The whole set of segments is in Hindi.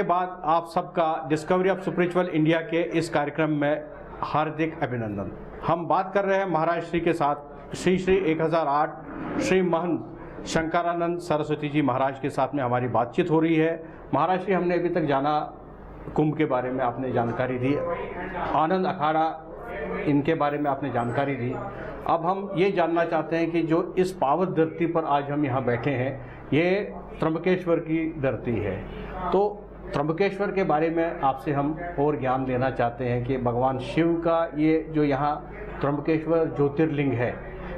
के बाद आप सबका डिस्कवरी ऑफ स्पिरिचुअल इंडिया के इस कार्यक्रम में हार्दिक अभिनंदन। हम बात कर रहे हैं महाराज श्री के साथ श्री 1008 श्री महंत शंकरानंद सरस्वती जी महाराज के साथ में हमारी बातचीत हो रही है। महाराज श्री, हमने अभी तक जाना कुंभ के बारे में, आपने जानकारी दी, आनंद अखाड़ा इनके बारे में आपने जानकारी दी। अब हम ये जानना चाहते हैं कि जो इस पावन धरती पर आज हम यहाँ बैठे हैं, ये त्र्यंबकेश्वर की धरती है, तो त्र्यंबकेश्वर के बारे में आपसे हम और ज्ञान लेना चाहते हैं कि भगवान शिव का ये जो यहाँ त्र्यंबकेश्वर ज्योतिर्लिंग है,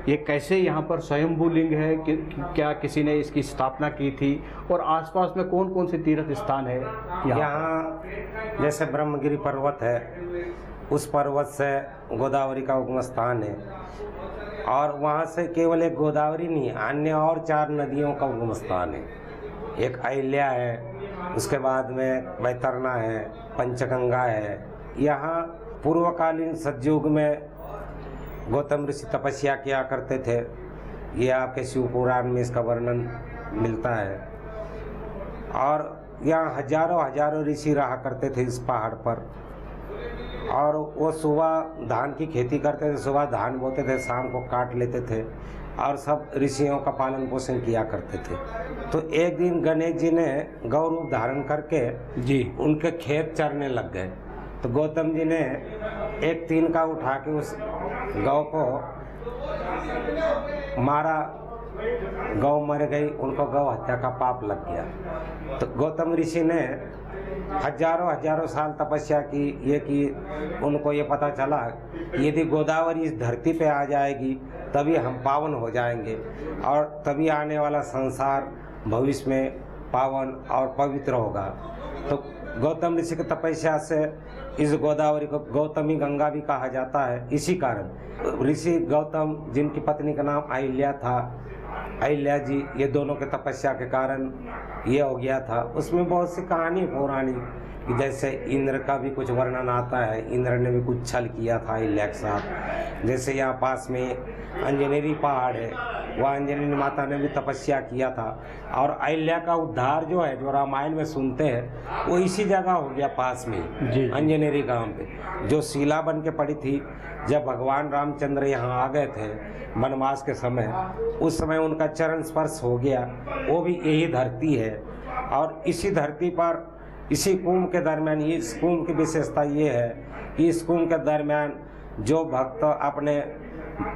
ये कैसे यहाँ पर स्वयंभू लिंग है कि क्या किसी ने इसकी स्थापना की थी, और आसपास में कौन कौन से तीर्थ स्थान है यहाँ? जैसे ब्रह्मगिरी पर्वत है, उस पर्वत से गोदावरी का उगम स्थान है, और वहाँ से केवल एक गोदावरी नहीं, अन्य और 4 नदियों का उगम स्थान है। एक अहिल्या है, उसके बाद में बैतरना है, पंचगंगा है। यहाँ पूर्वकालीन सतयुग में गौतम ऋषि तपस्या किया करते थे, ये आपके शिव पुराण में इसका वर्णन मिलता है। और यहाँ हजारों ऋषि रहा करते थे इस पहाड़ पर, और वो सुबह धान की खेती करते थे, सुबह धान बोते थे, शाम को काट लेते थे, और सब ऋषियों का पालन पोषण किया करते थे। तो एक दिन गणेश जी ने गौ रूप धारण करके जी उनके खेत चरने लग गए। तो गौतम जी ने एक तिनका उठा के उस गौ को मारा, गौ मर गई, उनको गौ हत्या का पाप लग गया। तो गौतम ऋषि ने हजारों साल तपस्या की, ये की, उनको ये पता चला कि यदि गोदावरी इस धरती पे आ जाएगी तभी हम पावन हो जाएंगे, और तभी आने वाला संसार भविष्य में पावन और पवित्र होगा। तो गौतम ऋषि की तपस्या से इस गोदावरी को गौतमी गंगा भी कहा जाता है। इसी कारण ऋषि गौतम, जिनकी पत्नी का नाम अहिल्या था, अहिल्या जी, ये दोनों के तपस्या के कारण ये हो गया था। उसमें बहुत सी कहानी पौराणिक, जैसे इंद्र का भी कुछ वर्णन आता है, इंद्र ने भी कुछ छल किया था अहिल्या के साथ। जैसे यहाँ पास में अंजनेरी पहाड़ है, वह अंजनेरी माता ने भी तपस्या किया था, और अहिल्या का उद्धार जो है, जो रामायण में सुनते हैं, वो इसी जगह हो गया पास में अंजनेरी गांव पे, जो शिला बन के पड़ी थी। जब भगवान रामचंद्र यहाँ आ गए थे वनवास के समय, उस समय उनका चरण स्पर्श हो गया, वो भी यही धरती है। और इसी धरती पर इसी कुंभ के दरमियान, इस कुंभ की विशेषता ये है कि इस कुंभ के दरमियान जो भक्त अपने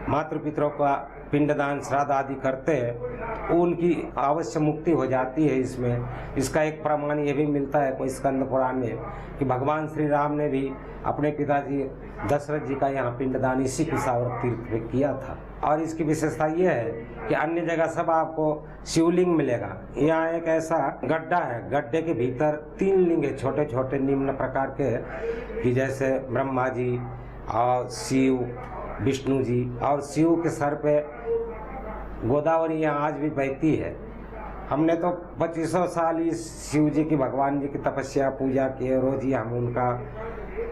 मातृपितरों का पिंडदान श्राद्ध आदि करते हैं, उनकी अवश्य मुक्ति हो जाती है। इसमें इसका एक प्रमाण ये भी मिलता है कोई स्कंद पुराण में कि भगवान श्री राम ने भी अपने पिताजी दशरथ जी का यहाँ पिंडदान इसी पिशावर तीर्थ में किया था। और इसकी विशेषता ये है कि अन्य जगह सब आपको शिवलिंग मिलेगा, यहाँ एक ऐसा गड्ढा है, गड्ढे के भीतर 3 लिंग है, छोटे छोटे निम्न प्रकार के, कि जैसे ब्रह्मा जी और शिव, विष्णु जी, और शिव के सर पे गोदावरी यहाँ आज भी बहती है। हमने तो 2500 साल इस शिव जी की, भगवान जी की तपस्या पूजा की, रोज ही हम उनका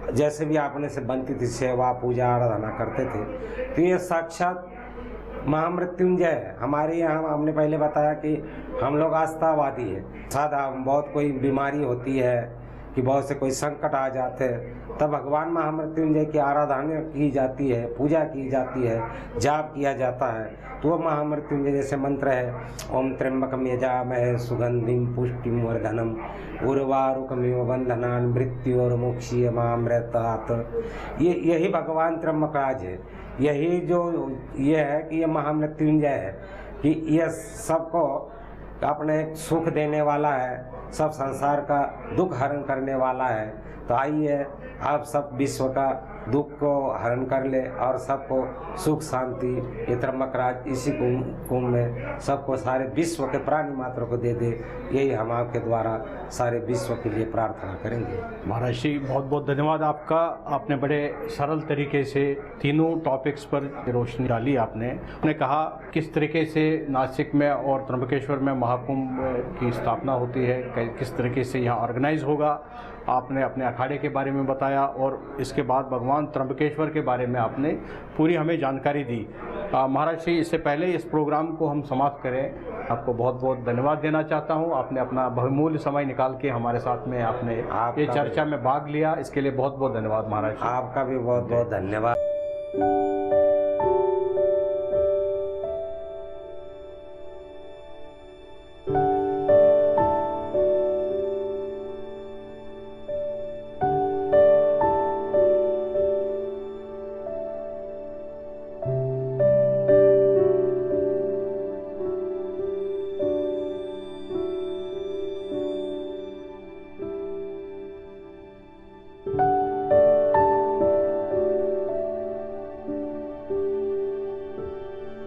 जैसे भी आपने से बनती थी सेवा पूजा आराधना करते थे। तो ये साक्षात महामृत्युंजय है। हमारे यहाँ हमने पहले बताया कि हम लोग आस्थावादी है। साधा बहुत कोई बीमारी होती है कि बहुत से कोई संकट आ जाते हैं, तब भगवान महामृत्युंजय की आराधना की जाती है, पूजा की जाती है, जाप किया जाता है। तो वो महामृत्युंजय जैसे मंत्र है, ओम त्र्यंबकम यजामहे सुगंधिम पुष्टिम वर्धनम उर्वारुकमिव बंधनान् मृत्योर्मुक्षीयमामृतात्। यही भगवान त्र्यंबकराज है। यही जो ये है कि ये महामृत्युंजय है, कि यह सबको अपने सुख देने वाला है, सब संसार का दुख हरण करने वाला है। तो आइए आप सब विश्व का दुख को हरण कर ले और सबको सुख शांति ये त्र्यंबकराज इसी कुंभ में सबको सारे विश्व के प्राणी मात्र को दे दे, यही हम आपके द्वारा सारे विश्व के लिए प्रार्थना करेंगे। महाराज जी बहुत बहुत धन्यवाद आपका। आपने बड़े सरल तरीके से तीनों टॉपिक्स पर रोशनी डाली। आपने कहा किस तरीके से नासिक में और त्र्यंबकेश्वर में महाकुंभ की स्थापना होती है, किस तरीके से यहाँ ऑर्गेनाइज होगा। आपने अपने अखाड़े के बारे में बताया और इसके बाद भगवान भगवान त्र्यंबकेश्वर के बारे में आपने पूरी हमें जानकारी दी। महाराज श्री, इससे पहले इस प्रोग्राम को हम समाप्त करें, आपको बहुत बहुत धन्यवाद देना चाहता हूं। आपने अपना बहुमूल्य समय निकाल के हमारे साथ में आपने ये चर्चा में भाग लिया, इसके लिए बहुत बहुत धन्यवाद महाराज। आपका भी बहुत बहुत धन्यवाद।